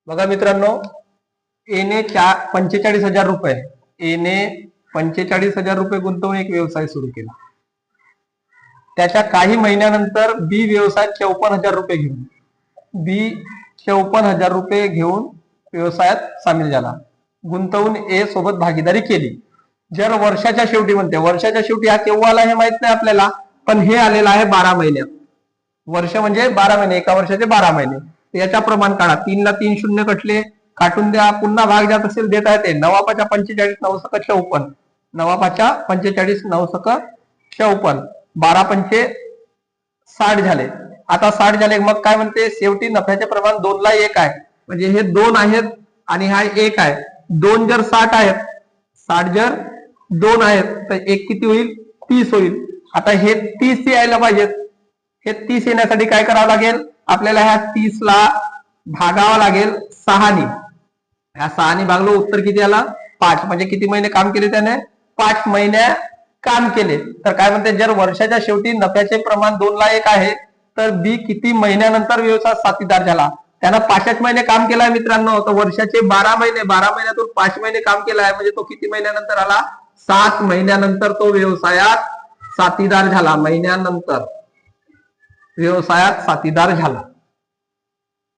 बघा मित्रांनो, एने 45,000 रुपये, एने 45,000 रुपये गुंतवून एक व्यवसाय सुरू केला. त्याच्या काही महिन्यानंतर बी व्यवसाय 54,000 रुपये घेऊन, बी 54,000 रुपये घेऊन व्यवसायात सामील झाला. गुंतवून ए सोबत भागीदारी केली. जर वर्षाच्या शेवटी म्हणते, वर्षाच्या शेवटी हा केव्हा आला हे माहित नाही आपल्याला, पण हे आलेला आहे 12 महिन्यात. वर्ष म्हणजे 12 महिने, एका वर्षाचे 12 महिने. याच्या प्रमाण काढा. 3 ला 3 शून्य कटले, काटून द्या. पुन्हा भाग ज्यात असेल देता येते. नवापाच्या 45 9 सक 54, नवापाच्या 45 9 सक 54, 12 पंचे 60 झाले. आता 60 झाले, मग काय म्हणते, शेवटी नफ्याचे प्रमाण 2 ला 1 आहे. म्हणजे हे 2 आहेत आणि हा 1 आहे. 2 जर 60 आहेत, 60 जर 2 आहेत तर 1 किती होईल, 30 होईल. आता हे 30 यायला पाहिजेत. हे 30 येण्यासाठी काय करावं लागेल, आपल्याला ह्या 30 ला भागावं लागेल 6 ने. ह्या 6 ने भागलो, उत्तर किती आला, 5. म्हणजे किती महिने काम केले त्याने, 5 महिने काम केले. तर काय म्हणते, जर वर्षाच्या शेवटी नफ्याचे प्रमाण 2 ला 1 आहे तर बी किती महिन्यानंतर व्यवसाय साथीदार झाला. त्यानं 5 महिने काम केलाय मित्रांनो. तर वर्षाचे 12 महिने, 12 महिन्यातून 5 महिने काम केलं आहे, म्हणजे तो किती महिन्यानंतर आला, 7 महिन्यानंतर तो व्यवसायात साथीदार झाला. महिन्यानंतर व्यवसायात साथीदार झाला.